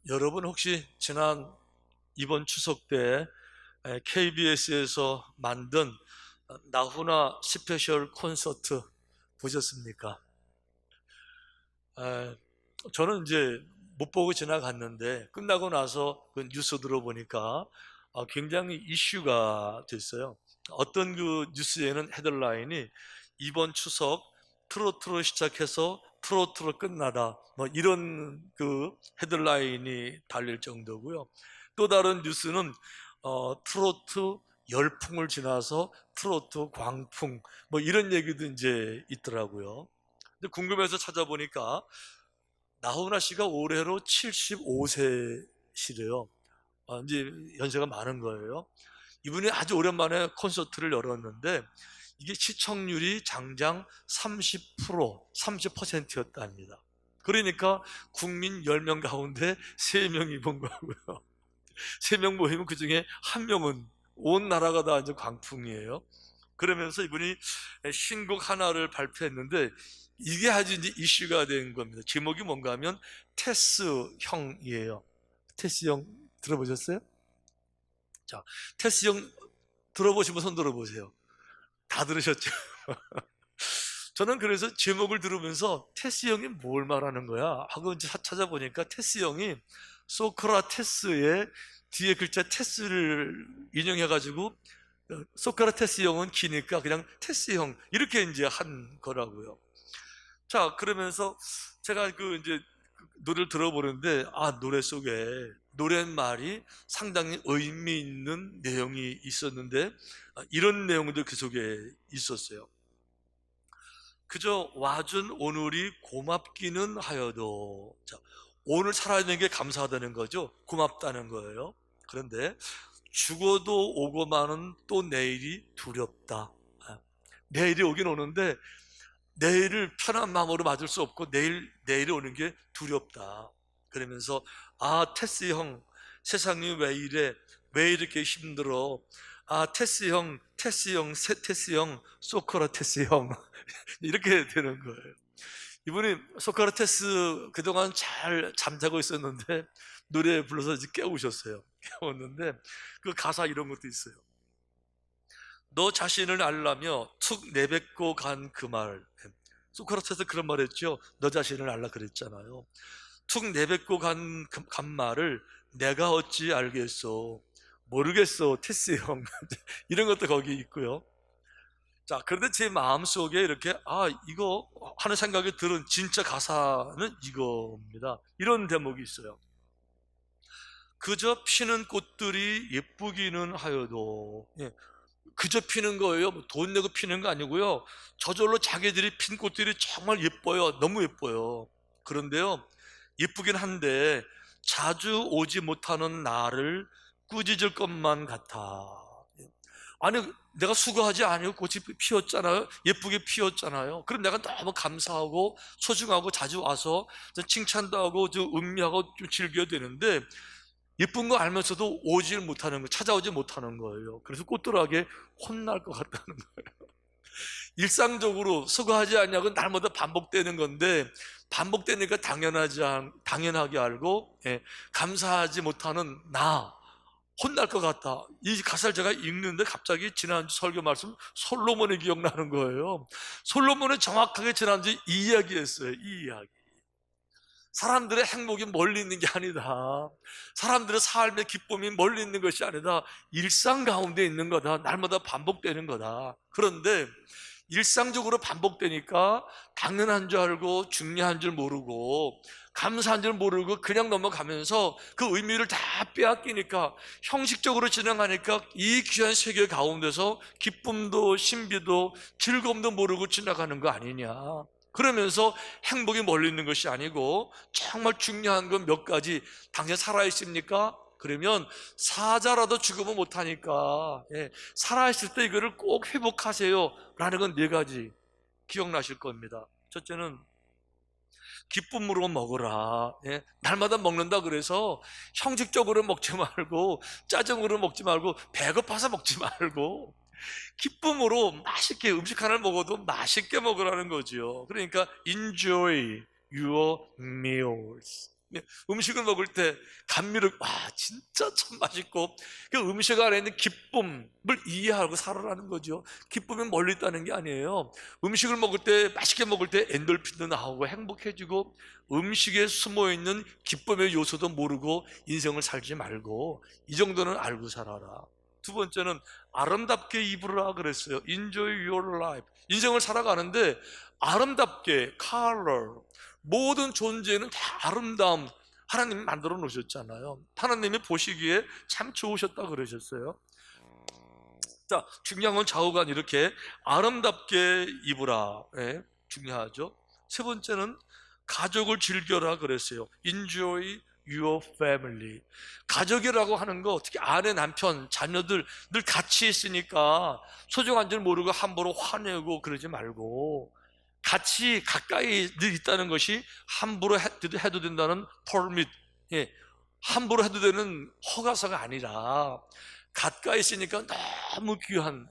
여러분 혹시 이번 추석 때 KBS에서 만든 나훈아 스페셜 콘서트 보셨습니까? 에, 저는 이제 못 보고 지나갔는데 끝나고 나서 그 뉴스 들어보니까 굉장히 이슈가 됐어요. 어떤 그 뉴스에는 헤드라인이 이번 추석 트로트로 시작해서 트로트로 끝나다 뭐 이런 그 헤드라인이 달릴 정도고요. 또 다른 뉴스는 트로트 열풍을 지나서 트로트 광풍 뭐 이런 얘기도 이제 있더라고요. 근데 궁금해서 찾아보니까 나훈아 씨가 올해로 75세시래요. 이제 연세가 많은 거예요. 이분이 아주 오랜만에 콘서트를 열었는데 이게 시청률이 장장 30%, 30%였답니다. 그러니까 국민 10명 가운데 3명이 본 거고요. 3명 모이면 그 중에 한 명은 온 나라가 다 이제 광풍이에요. 그러면서 이분이 신곡 하나를 발표했는데 이게 아주 이제 이슈가 된 겁니다. 제목이 뭔가 하면 테스 형이에요. 테스 형 들어보셨어요? 자, 테스 형 들어보시면 손 들어보세요. 다 들으셨죠? 저는 그래서 제목을 들으면서 테스 형이 뭘 말하는 거야? 하고 이제 찾아보니까 테스 형이 소크라테스의 뒤에 글자 테스를 인용해가지고 소크라테스 형은 기니까 그냥 테스 형 이렇게 이제 한 거라고요. 자, 그러면서 제가 그 이제 노래를 들어보는데 노래 속에 노랫말이 상당히 의미 있는 내용이 있었는데 이런 내용도 그 속에 있었어요. 그저 와준 오늘이 고맙기는 하여도, 자, 오늘 살아있는 게 감사하다는 거죠. 고맙다는 거예요. 그런데 죽어도 오고 마는 또 내일이 두렵다. 내일이 오긴 오는데 내일을 편한 마음으로 맞을 수 없고 내일이 오는 게 두렵다. 그러면서 테스 형, 세상이 왜 이래? 왜 이렇게 힘들어? 테스 형, 소크라테스 형 이렇게 되는 거예요. 이분이 소크라테스 그동안 잘 잠자고 있었는데 노래 불러서 이제 깨우셨어요. 깨웠는데 그 가사 이런 것도 있어요. 너 자신을 알라며 툭 내뱉고 간 그 말. 소크라테스 그런 말 했죠. 너 자신을 알라 그랬잖아요. 툭 내뱉고 간 말을 내가 어찌 알겠어. 모르겠어, 테스 형. 이런 것도 거기 있고요. 자, 그런데 제 마음속에 이렇게 이거 하는 생각이 들은 진짜 가사는 이겁니다. 이런 대목이 있어요. 그저 피는 꽃들이 예쁘기는 하여도, 예, 그저 피는 거예요. 뭐돈 내고 피는 거 아니고요. 저절로 자기들이 핀 꽃들이 정말 예뻐요. 너무 예뻐요. 그런데요, 예쁘긴 한데 자주 오지 못하는 나를 꾸짖을 것만 같아. 아니, 내가 수고하지 않고 꽃이 피었잖아요. 예쁘게 피었잖아요. 그럼 내가 너무 감사하고 소중하고 자주 와서 칭찬도 하고 음미하고 좀 즐겨야 되는데 예쁜 거 알면서도 오질 못하는 거, 찾아오지 못하는 거예요. 그래서 꽃들에게 혼날 것 같다는 거예요. 일상적으로 수고하지 않냐고 날마다 반복되는 건데 반복되니까 당연하게 알고, 예, 감사하지 못하는 나 혼날 것 같다. 이 가사를 제가 읽는데 갑자기 지난주 설교 말씀 솔로몬이 기억나는 거예요. 솔로몬은 정확하게 지난주 이 이야기했어요. 이 이야기. 사람들의 행복이 멀리 있는 게 아니다. 사람들의 삶의 기쁨이 멀리 있는 것이 아니다. 일상 가운데 있는 거다. 날마다 반복되는 거다. 그런데 일상적으로 반복되니까 당연한 줄 알고 중요한 줄 모르고 감사한 줄 모르고 그냥 넘어가면서 그 의미를 다 빼앗기니까 형식적으로 진행하니까 이 귀한 세계 가운데서 기쁨도 신비도 즐거움도 모르고 지나가는 거 아니냐. 그러면서 행복이 멀리 있는 것이 아니고 정말 중요한 건 몇 가지. 당신 살아있습니까? 그러면 사자라도 죽으면 못하니까, 예, 살아있을 때 이거를 꼭 회복하세요 라는 건 4가지 기억나실 겁니다. 첫째는 기쁨으로 먹으라. 예, 날마다 먹는다 그래서 형식적으로 먹지 말고 짜증으로 먹지 말고 배고파서 먹지 말고 기쁨으로 맛있게 음식 하나를 먹어도 맛있게 먹으라는 거죠. 그러니까 enjoy your meals. 음식을 먹을 때 감미를 진짜 참 맛있고 그 음식 안에 있는 기쁨을 이해하고 살아라는 거죠. 기쁨이 멀리 있다는 게 아니에요. 음식을 먹을 때 맛있게 먹을 때 엔돌핀도 나오고 행복해지고 음식에 숨어있는 기쁨의 요소도 모르고 인생을 살지 말고 이 정도는 알고 살아라. 두 번째는 아름답게 입으라 그랬어요. Enjoy your life. 인생을 살아가는데 아름답게 color, 모든 존재는 다 아름다움 하나님이 만들어 놓으셨잖아요. 하나님이 보시기에 참 좋으셨다 그러셨어요. 자, 중요한 건 좌우간 이렇게 아름답게 입으라. 중요하죠. 세 번째는 가족을 즐겨라 그랬어요. Enjoy your family. 가족이라고 하는 거, 특히 아내, 남편, 자녀들 늘 같이 있으니까 소중한 줄 모르고 함부로 화내고 그러지 말고 같이 가까이 늘 있다는 것이 함부로 해도 된다는 permit, 함부로 해도 되는 허가서가 아니라 가까이 있으니까 너무 귀한,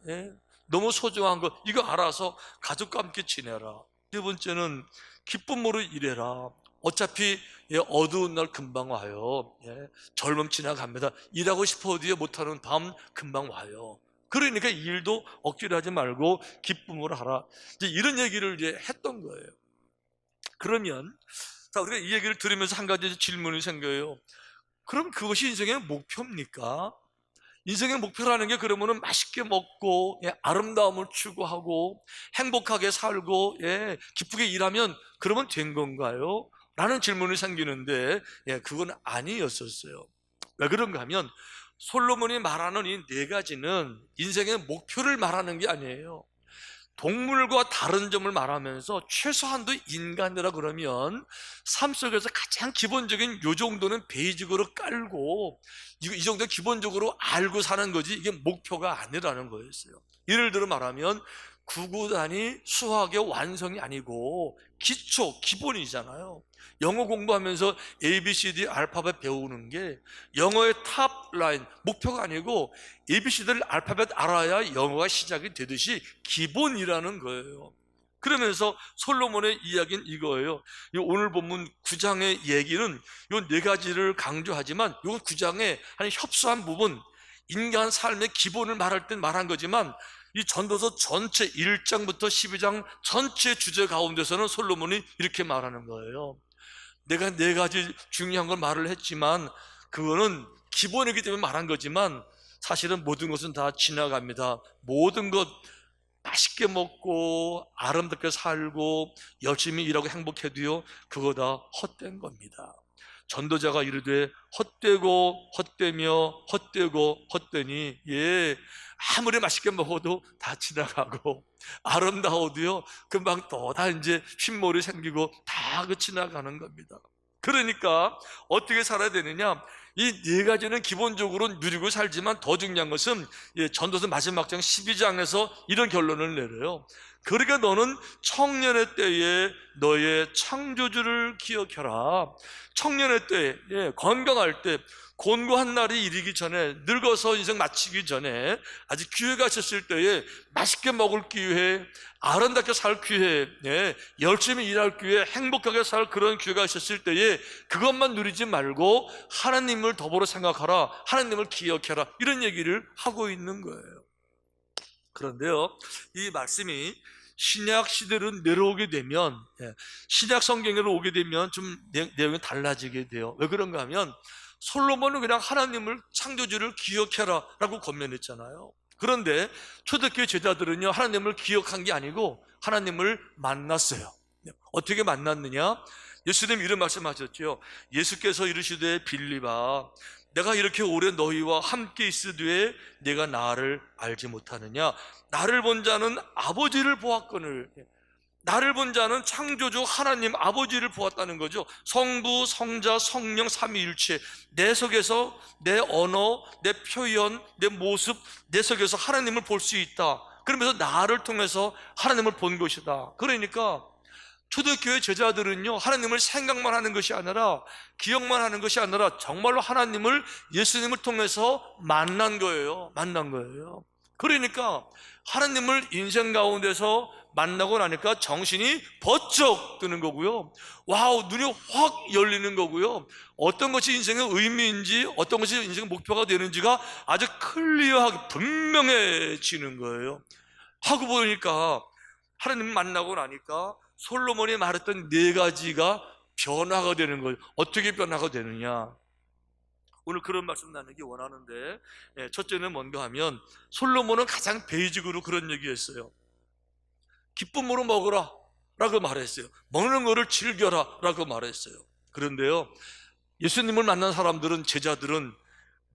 너무 소중한 거 이거 알아서 가족과 함께 지내라. 네 번째는 기쁨으로 일해라. 어차피 어두운 날 금방 와요. 젊음 지나갑니다. 일하고 싶어 어디에 못하는 밤 금방 와요. 그러니까 일도 억지로 하지 말고 기쁨으로 하라. 이제 이런 얘기를 이제 했던 거예요. 그러면 자, 우리가 이 얘기를 들으면서 한 가지 질문이 생겨요. 그럼 그것이 인생의 목표입니까? 인생의 목표라는 게 그러면은 맛있게 먹고 아름다움을 추구하고 행복하게 살고 기쁘게 일하면 그러면 된 건가요? 라는 질문이 생기는데 그건 아니었었어요. 왜 그런가 하면 솔로몬이 말하는 이 네 가지는 인생의 목표를 말하는 게 아니에요. 동물과 다른 점을 말하면서 최소한도 인간이라 그러면 삶 속에서 가장 기본적인 요 정도는 베이직으로 깔고 이 정도 기본적으로 알고 사는 거지 이게 목표가 아니라는 거였어요. 예를 들어 말하면 구구단이 수학의 완성이 아니고 기초, 기본이잖아요. 영어 공부하면서 ABCD 알파벳 배우는 게 영어의 탑 라인, 목표가 아니고 ABCD를 알파벳 알아야 영어가 시작이 되듯이 기본이라는 거예요. 그러면서 솔로몬의 이야기는 이거예요. 오늘 본문 9장의 얘기는 이 네 가지를 강조하지만 이 9장의 한 협소한 부분, 인간 삶의 기본을 말할 땐 말한 거지만 이 전도서 전체 1장부터 12장 전체 주제 가운데서는 솔로몬이 이렇게 말하는 거예요. 내가 네 가지 중요한 걸 말을 했지만 그거는 기본이기 때문에 말한 거지만 사실은 모든 것은 다 지나갑니다. 모든 것 맛있게 먹고 아름답게 살고 열심히 일하고 행복해도요 그거 다 헛된 겁니다. 전도자가 이르되 헛되고 헛되며 헛되고 헛되니 아무리 맛있게 먹어도 다 지나가고 아름다워도요 금방 또 다 이제 흰머리 생기고 다 그 지나가는 겁니다. 그러니까 어떻게 살아야 되느냐, 이 네 가지는 기본적으로 누리고 살지만 더 중요한 것은 전도서 마지막 장 12장에서 이런 결론을 내려요. 그러니까 너는 청년의 때에 너의 창조주를 기억해라. 청년의 때에 건강할 때 곤고한 날이 이르기 전에, 늙어서 인생 마치기 전에 아직 기회가 있었을 때에 맛있게 먹을 기회, 아름답게 살 기회, 열심히 일할 기회, 행복하게 살 그런 기회가 있었을 때에 그것만 누리지 말고 하나님을 더불어 생각하라, 하나님을 기억해라, 이런 얘기를 하고 있는 거예요. 그런데요, 이 말씀이 신약 시대로 내려오게 되면, 신약 성경으로 오게 되면 좀 내용이 달라지게 돼요. 왜 그런가 하면 솔로몬은 그냥 하나님을, 창조주를 기억해라 라고 권면했잖아요. 그런데 초대교회 제자들은요 하나님을 기억한 게 아니고 하나님을 만났어요. 어떻게 만났느냐, 예수님 이런 말씀하셨죠. 예수께서 이르시되 빌립아, 내가 이렇게 오래 너희와 함께 있으되 내가 나를 알지 못하느냐. 나를 본 자는 아버지를 보았거늘. 나를 본 자는 창조주 하나님 아버지를 보았다는 거죠. 성부, 성자, 성령 삼위일체, 내 속에서 내 언어, 내 표현, 내 모습, 내 속에서 하나님을 볼 수 있다. 그러면서 나를 통해서 하나님을 본 것이다. 그러니까 초대교회 제자들은요 하나님을 생각만 하는 것이 아니라, 기억만 하는 것이 아니라 정말로 하나님을, 예수님을 통해서 만난 거예요. 그러니까 하나님을 인생 가운데서 만나고 나니까 정신이 번쩍 드는 거고요. 와우, 눈이 확 열리는 거고요. 어떤 것이 인생의 의미인지, 어떤 것이 인생의 목표가 되는지가 아주 클리어하게 분명해지는 거예요. 하고 보니까 하나님 만나고 나니까 솔로몬이 말했던 네 가지가 변화가 되는 거예요. 어떻게 변화가 되느냐, 오늘 그런 말씀 나누기 원하는데, 첫째는 뭔가 하면 솔로몬은 가장 베이직으로 그런 얘기했어요. 기쁨으로 먹으라 라고 말했어요. 먹는 거를 즐겨라 라고 말했어요. 그런데요, 예수님을 만난 사람들은, 제자들은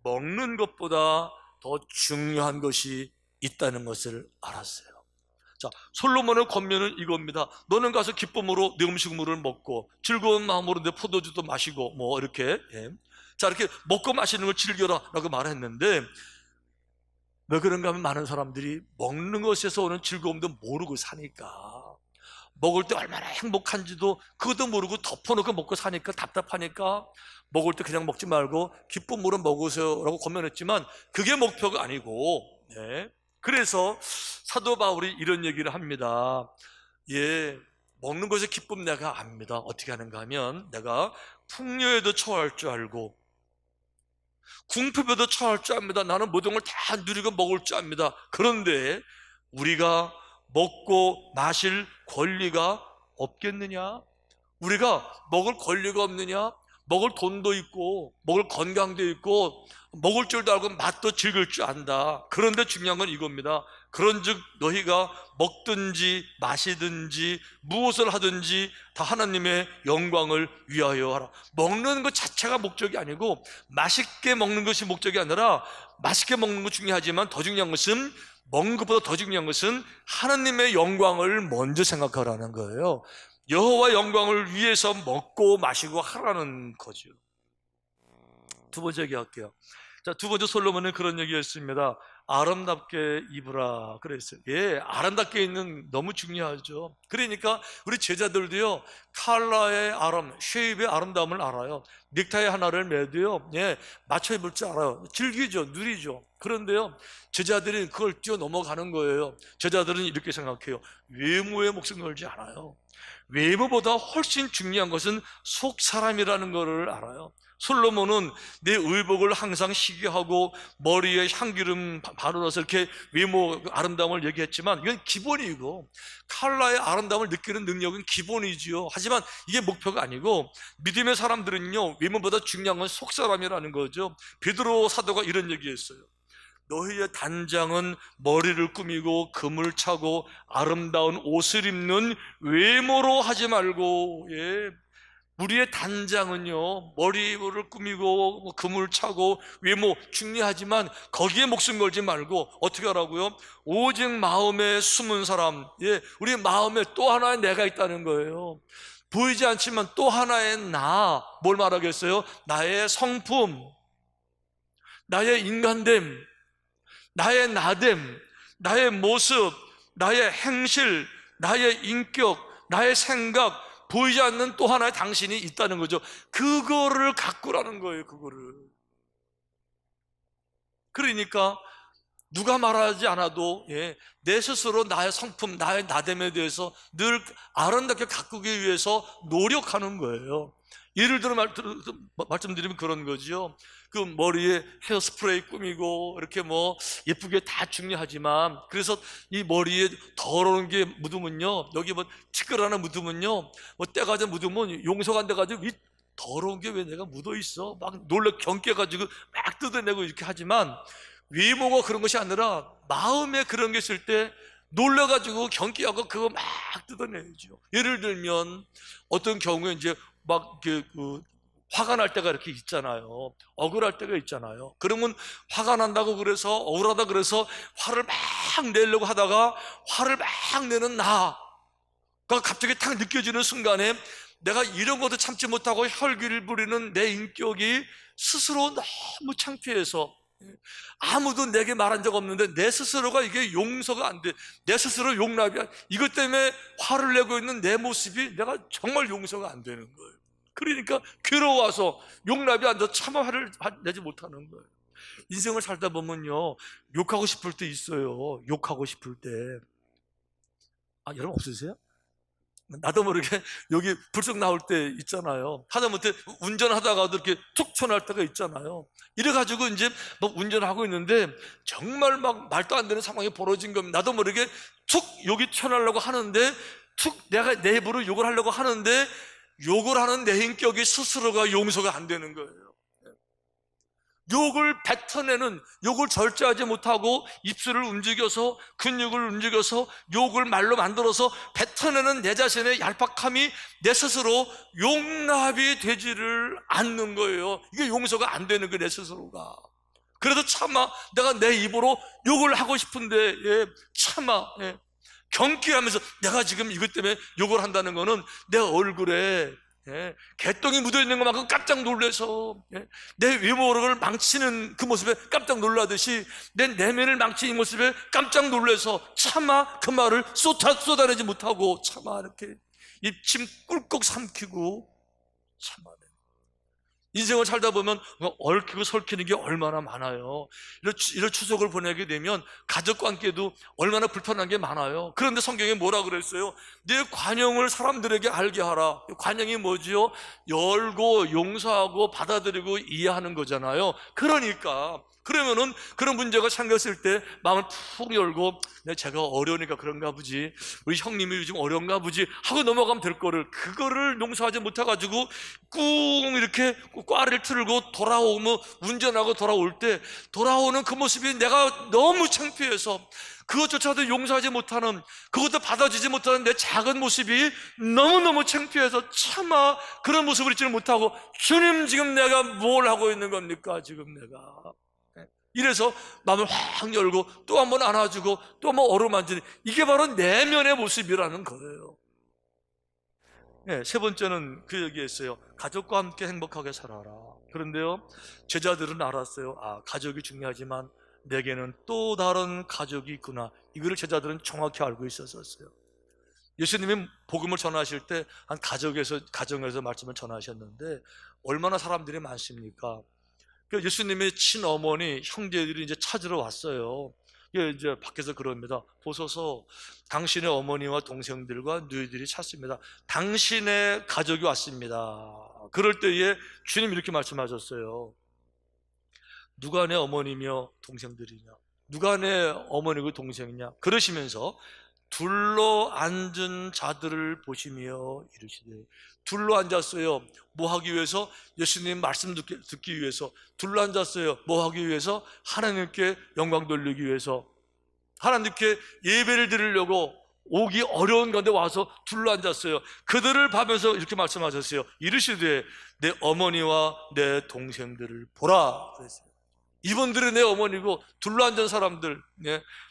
먹는 것보다 더 중요한 것이 있다는 것을 알았어요. 자, 솔로몬의 권면은 이겁니다. 너는 가서 기쁨으로 내 음식물을 먹고 즐거운 마음으로 내 포도주도 마시고 뭐 이렇게, 자, 이렇게 먹고 마시는 걸 즐겨라 라고 말했는데, 왜 그런가 하면 많은 사람들이 먹는 것에서 오는 즐거움도 모르고 사니까, 먹을 때 얼마나 행복한지도 그것도 모르고 덮어놓고 먹고 사니까 답답하니까 먹을 때 그냥 먹지 말고 기쁨으로 먹으세요 라고 권면했지만 그게 목표가 아니고, 그래서 사도 바울이 이런 얘기를 합니다. 먹는 것의 기쁨 내가 압니다. 어떻게 하는가 하면, 내가 풍요에도 처할 줄 알고 궁핍에도 처할 줄 압니다. 나는 모든 걸 다 누리고 먹을 줄 압니다. 그런데 우리가 먹고 마실 권리가 없겠느냐? 우리가 먹을 권리가 없느냐? 먹을 돈도 있고 먹을 건강도 있고 먹을 줄도 알고 맛도 즐길 줄 안다. 그런데 중요한 건 이겁니다. 그런즉 너희가 먹든지 마시든지 무엇을 하든지 다 하나님의 영광을 위하여 하라. 먹는 것 자체가 목적이 아니고, 맛있게 먹는 것이 목적이 아니라, 맛있게 먹는 것 중요하지만 더 중요한 것은, 먹는 것보다 더 중요한 것은 하나님의 영광을 먼저 생각하라는 거예요. 여호와 영광을 위해서 먹고 마시고 하라는 거죠. 두 번째 얘기할게요. 자, 두 번째 솔로몬은 그런 얘기였습니다. 아름답게 입으라 그랬어요. 아름답게 입는 너무 중요하죠. 그러니까 우리 제자들도요, 컬러의 쉐입의 아름다움을 알아요. 넥타이 하나를 매도요, 맞춰 입을 줄 알아요. 즐기죠, 누리죠. 그런데요, 제자들이 그걸 뛰어 넘어가는 거예요. 제자들은 이렇게 생각해요. 외모에 목숨 걸지 않아요. 외모보다 훨씬 중요한 것은 속 사람이라는 것을 알아요. 솔로몬은 내 의복을 항상 시기하고 머리에 향기름 바르러서 이렇게 외모 아름다움을 얘기했지만, 이건 기본이고, 컬러의 아름다움을 느끼는 능력은 기본이지요. 하지만 이게 목표가 아니고, 믿음의 사람들은요, 외모보다 중요한 건 속사람이라는 거죠. 베드로 사도가 이런 얘기했어요. 너희의 단장은 머리를 꾸미고 금을 차고 아름다운 옷을 입는 외모로 하지 말고, 우리의 단장은요, 머리를 꾸미고 금을 차고 외모 중요하지만 거기에 목숨 걸지 말고 어떻게 하라고요? 오직 마음에 숨은 사람, 우리 마음에 또 하나의 내가 있다는 거예요. 보이지 않지만 또 하나의 나, 뭘 말하겠어요? 나의 성품, 나의 인간됨, 나의 나됨, 나의 모습, 나의 행실, 나의 인격, 나의 생각, 보이지 않는 또 하나의 당신이 있다는 거죠. 그거를 가꾸라는 거예요. 그거를. 그러니까 누가 말하지 않아도 내 스스로 나의 성품, 나의 나됨에 대해서 늘 아름답게 가꾸기 위해서 노력하는 거예요. 예를 들어 말씀드리면 그런 거죠. 그 머리에 헤어스프레이 꾸미고 이렇게 뭐 예쁘게 다 중요하지만, 그래서 이 머리에 더러운 게 묻으면요, 여기 뭐 티끌 하나 묻으면요, 뭐 때가 좀 묻으면 용서가 안 돼가지고 이 더러운 게 왜 내가 묻어 있어? 막 놀래 경깨가지고 막 뜯어내고 이렇게 하지만, 외모가 그런 것이 아니라 마음에 그런 게 있을 때 놀라가지고 경계하고 그거 막 뜯어내죠. 예를 들면 어떤 경우에 이제 막 화가 날 때가 이렇게 있잖아요. 억울할 때가 있잖아요. 그러면 화가 난다고 그래서, 억울하다 그래서 화를 막 내려고 하다가 화를 막 내는 나가 갑자기 탁 느껴지는 순간에, 내가 이런 것도 참지 못하고 혈기를 부리는 내 인격이 스스로 너무 창피해서, 아무도 내게 말한 적 없는데 내 스스로가 이게 용서가 안 돼. 내 스스로 용납이 안 돼. 이것 때문에 화를 내고 있는 내 모습이 내가 정말 용서가 안 되는 거예요. 그러니까 괴로워서 용납이 안 돼. 차마 화를 내지 못하는 거예요. 인생을 살다 보면요, 욕하고 싶을 때 있어요. 욕하고 싶을 때. 여러분 없으세요? 나도 모르게 여기 불쑥 나올 때 있잖아요. 하다못해 운전하다가도 이렇게 툭 튀어나올 때가 있잖아요. 이래가지고 이제 막 운전하고 있는데 정말 막 말도 안 되는 상황이 벌어진 겁니다. 나도 모르게 툭 여기 튀어나오려고 하는데 툭 내가 내 입으로 욕을 하려고 하는데 욕을 하는 내 인격이 스스로가 용서가 안 되는 거예요. 욕을 뱉어내는, 욕을 절제하지 못하고 입술을 움직여서 근육을 움직여서 욕을 말로 만들어서 뱉어내는 내 자신의 얄팍함이 내 스스로 용납이 되지를 않는 거예요. 이게 용서가 안 되는 거예요, 내 스스로가. 그래도 차마 내가 내 입으로 욕을 하고 싶은데 차마 경기하면서 내가 지금 이것 때문에 욕을 한다는 거는 내 얼굴에 개똥이 묻어있는 것만큼 깜짝 놀라서 내 외모를 망치는 그 모습에 깜짝 놀라듯이 내 내면을 망치는 모습에 깜짝 놀라서 차마 그 말을 쏟아내지 못하고 차마 이렇게 입침 꿀꺽 삼키고 참아내. 인생을 살다 보면 얽히고 설키는 게 얼마나 많아요. 이런 추석을 보내게 되면 가족과 함께도 얼마나 불편한 게 많아요. 그런데 성경에 뭐라 그랬어요? 네 관용을 사람들에게 알게 하라. 관용이 뭐지요? 열고 용서하고 받아들이고 이해하는 거잖아요. 그러면은 그런 문제가 생겼을 때 마음을 푹 열고 제가 어려우니까 그런가 보지, 우리 형님이 요즘 어려운가 보지 하고 넘어가면 될 거를, 그거를 용서하지 못해가지고 꾹 이렇게 꽈리를 틀고 돌아오면, 운전하고 돌아올 때 돌아오는 그 모습이 내가 너무 창피해서 그것조차도 용서하지 못하는, 그것도 받아주지 못하는 내 작은 모습이 너무너무 창피해서 차마 그런 모습을 잊지를 못하고, 주님 지금 내가 뭘 하고 있는 겁니까? 지금 내가 이래서 마음을 확 열고 또 한 번 안아주고 또 한 번 어루만지는, 이게 바로 내면의 모습이라는 거예요. 세 번째는 그 얘기했어요. 가족과 함께 행복하게 살아라. 그런데요, 제자들은 알았어요. 가족이 중요하지만 내게는 또 다른 가족이 있구나. 이거를 제자들은 정확히 알고 있었어요. 예수님이 복음을 전하실 때 한 가정에서 말씀을 전하셨는데 얼마나 사람들이 많습니까? 예수님의 친어머니, 형제들이 이제 찾으러 왔어요. 이제 밖에서 그럽니다. 보소서, 당신의 어머니와 동생들과 누이들이 찾습니다. 당신의 가족이 왔습니다. 그럴 때에 주님 이렇게 말씀하셨어요. 누가 내 어머니며 동생들이냐? 누가 내 어머니고 동생이냐? 그러시면서 둘러 앉은 자들을 보시며 이르시되. 둘러 앉았어요. 뭐 하기 위해서? 예수님 말씀 듣기 위해서. 둘러 앉았어요. 뭐 하기 위해서? 하나님께 영광 돌리기 위해서. 하나님께 예배를 드리려고 오기 어려운 가운데 와서 둘러 앉았어요. 그들을 봐면서 이렇게 말씀하셨어요. 이르시되 내 어머니와 내 동생들을 보라 그랬어요. 이분들이 내 어머니고, 둘러앉은 사람들,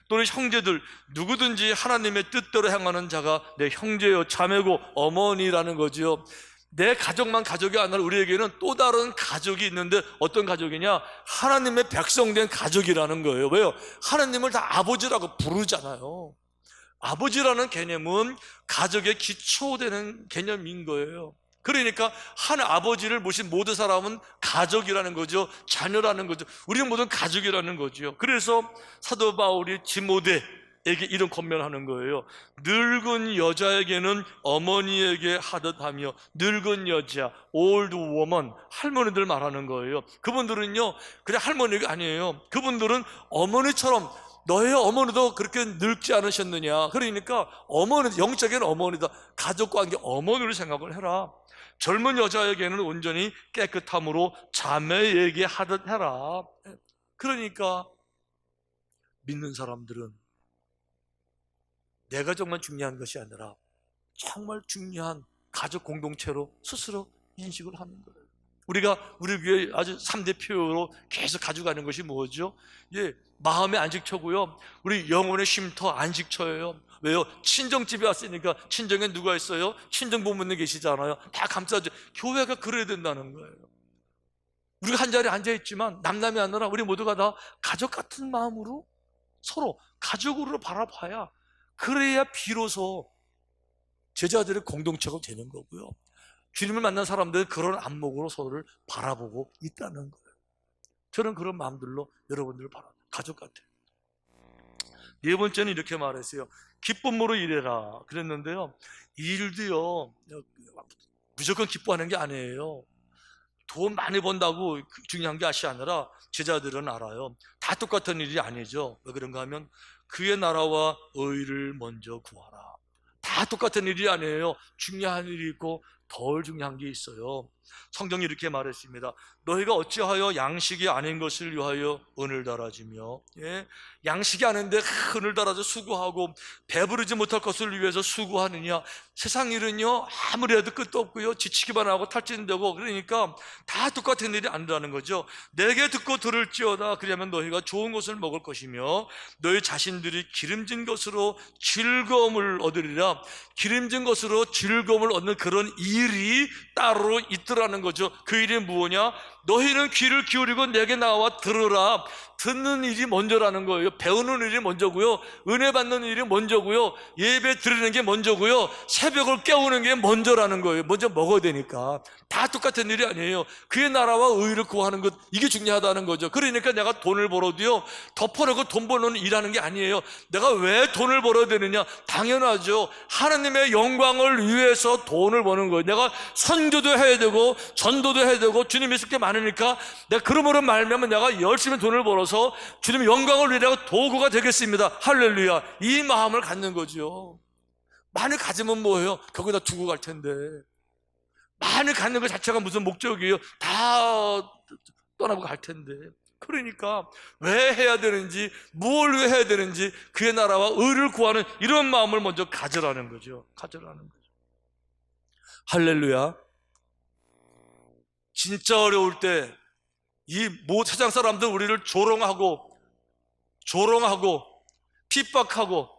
또는 형제들, 누구든지 하나님의 뜻대로 행하는 자가 내 형제요 자매고 어머니라는 거지요. 내 가족만 가족이 아니라 우리에게는 또 다른 가족이 있는데, 어떤 가족이냐? 하나님의 백성된 가족이라는 거예요. 왜요? 하나님을 다 아버지라고 부르잖아요. 아버지라는 개념은 가족의 기초되는 개념인 거예요. 그러니까 한 아버지를 모신 모든 사람은 가족이라는 거죠. 자녀라는 거죠. 우리는 모든 가족이라는 거죠. 그래서 사도 바울이 디모데에게 이런 권면하는 거예요. 늙은 여자에게는 어머니에게 하듯 하며, 늙은 여자, old woman, 할머니들 말하는 거예요. 그분들은요, 그냥 할머니가 아니에요. 그분들은 어머니처럼, 너의 어머니도 그렇게 늙지 않으셨느냐. 그러니까 어머니, 영적인 어머니다. 가족과 함께 어머니를 생각을 해라. 젊은 여자에게는 온전히 깨끗함으로 자매에게 하듯 해라. 그러니까 믿는 사람들은 내가 정말 중요한 것이 아니라 정말 중요한 가족 공동체로 스스로 인식을 하는 거예요. 우리가 우리 교회 아주 3대 표로 계속 가져가는 것이 뭐죠? 마음의 안식처고요, 우리 영혼의 쉼터 안식처예요. 왜요? 친정집에 왔으니까 친정에 누가 있어요? 친정 부모님 계시잖아요. 다 감싸줘. 교회가 그래야 된다는 거예요. 우리가 한 자리에 앉아있지만 남남이 아니라 우리 모두가 다 가족 같은 마음으로 서로 가족으로 바라봐야, 그래야 비로소 제자들의 공동체가 되는 거고요, 주님을 만난 사람들은 그런 안목으로 서로를 바라보고 있다는 거예요. 저는 그런 마음들로 여러분들을 바랍니다. 가족 같아요. 네 번째는 이렇게 말했어요. 기쁨으로 일해라 그랬는데요, 이 일도요 무조건 기뻐하는 게 아니에요. 돈 많이 번다고 중요한 것이 아니라, 제자들은 알아요. 다 똑같은 일이 아니죠. 왜 그런가 하면 그의 나라와 의를 먼저 구하라. 다 똑같은 일이 아니에요. 중요한 일이 있고 덜 중요한 게 있어요. 성경이 이렇게 말했습니다. 너희가 어찌하여 양식이 아닌 것을 위하여 은을 달아주며, 양식이 아닌데 은을 달아서 수고하고 배부르지 못할 것을 위해서 수고하느냐. 세상 일은요 아무리 해도 끝도 없고요, 지치기만 하고 탈진되고, 그러니까 다 똑같은 일이 아니라는 거죠. 내게 듣고 들을지어다. 그러면 너희가 좋은 것을 먹을 것이며 너희 자신들이 기름진 것으로 즐거움을 얻으리라. 기름진 것으로 즐거움을 얻는 그런 일이 따로 있더라는 거죠. 그 일이 무엇이냐? 너희는 귀를 기울이고 내게 나와 들으라. 듣는 일이 먼저라는 거예요. 배우는 일이 먼저고요, 은혜 받는 일이 먼저고요, 예배 드리는 게 먼저고요, 새벽을 깨우는 게 먼저라는 거예요. 먼저 먹어야 되니까. 다 똑같은 일이 아니에요. 그의 나라와 의를 구하는 것, 이게 중요하다는 거죠. 그러니까 내가 돈을 벌어도요 덮어놓고 돈 버는 일하는 게 아니에요. 내가 왜 돈을 벌어야 되느냐? 당연하죠. 하나님의 영광을 위해서 돈을 버는 거예요. 내가 선교도 해야 되고 전도도 해야 되고 주님 있을 게 많으니까 내가 그러므로 말미암아 내가 열심히 돈을 벌어서 주님의 영광을 위하여 도구가 되겠습니다. 할렐루야. 이 마음을 갖는 거죠. 많이 가지면 뭐예요? 거기다 두고 갈 텐데. 많이 갖는 것 자체가 무슨 목적이에요? 다 떠나고 갈 텐데. 그러니까 왜 해야 되는지, 뭘 왜 해야 되는지, 그의 나라와 의를 구하는 이런 마음을 먼저 가져라는 거죠. 가져라는 거죠. 할렐루야. 진짜 어려울 때 이 세상 사람들 우리를 조롱하고 핍박하고,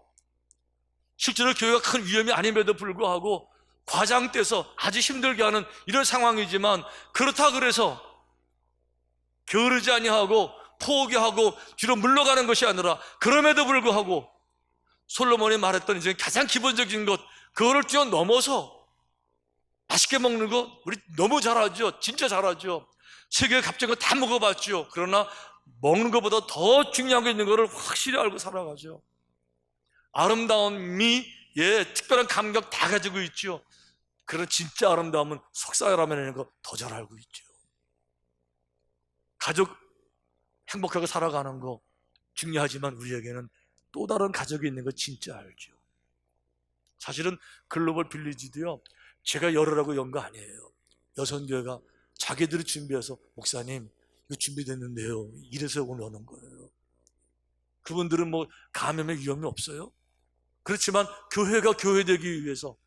실제로 교회가 큰 위험이 아님에도 불구하고 과장돼서 아주 힘들게 하는 이런 상황이지만, 그렇다 그래서 게으르지 아니하고 포기하고 뒤로 물러가는 것이 아니라, 그럼에도 불구하고 솔로몬이 말했던 이제 가장 기본적인 것, 그거를 뛰어넘어서 맛있게 먹는 거 우리 너무 잘하죠. 진짜 잘하죠. 세계 값진 거 다 먹어봤죠. 그러나 먹는 것보다 더 중요한 게 있는 거를 확실히 알고 살아가죠. 아름다운 미, 특별한 감각 다 가지고 있죠. 그런 진짜 아름다움은 속사람이라는 거 더 잘 알고 있죠. 가족 행복하게 살아가는 거 중요하지만 우리에게는 또 다른 가족이 있는 거 진짜 알죠. 사실은 글로벌 빌리지도요 제가 열으라고 연 거 아니에요. 여성교회가 자기들이 준비해서, 목사님 이거 준비됐는데요, 이래서 오늘 오는 거예요. 그분들은 뭐 감염의 위험이 없어요. 그렇지만 교회가 교회되기 위해서,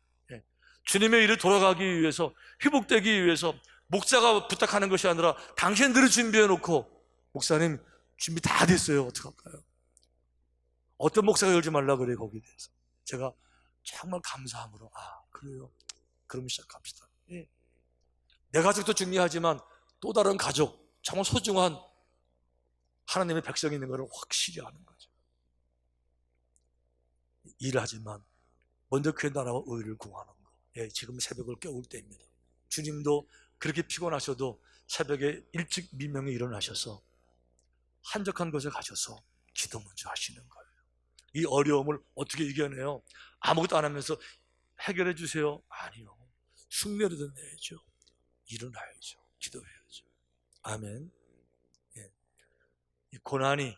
주님의 일을 돌아가기 위해서, 회복되기 위해서 목사가 부탁하는 것이 아니라 당신들이 준비해 놓고, 목사님 준비 다 됐어요, 어떡할까요? 어떤 목사가 열지 말라 그래요. 거기에 대해서 제가 정말 감사함으로, 그래요, 그럼 시작합시다. 내 가족도 중요하지만 또 다른 가족, 정말 소중한 하나님의 백성이 있는 것을 확실히 아는 거죠. 일하지만 먼저 그의 나라와 의를 구하는 거. 지금 새벽을 깨울 때입니다. 주님도 그렇게 피곤하셔도 새벽에 일찍 미명에 일어나셔서 한적한 곳에 가셔서 기도 먼저 하시는 거예요. 이 어려움을 어떻게 이겨내요? 아무것도 안 하면서 해결해 주세요? 아니요. 흉내라도 내야죠. 일어나야죠. 기도해야죠. 아멘. 이 고난이,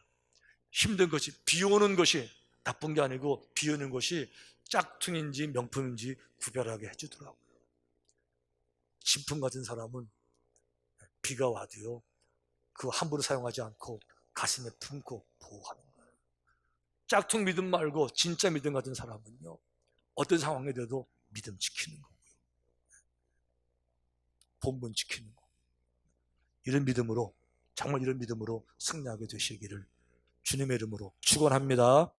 힘든 것이, 비 오는 것이 나쁜 게 아니고, 비 오는 것이 짝퉁인지 명품인지 구별하게 해주더라고요. 진품 가진 사람은 비가 와도요 그거 함부로 사용하지 않고 가슴에 품고 보호하는 거예요. 짝퉁 믿음 말고 진짜 믿음 가진 사람은요 어떤 상황에 돼도 믿음 지키는 거고요, 본분 지키는 거. 이런 믿음으로, 정말 이런 믿음으로 승리하게 되시기를 주님의 이름으로 축원합니다.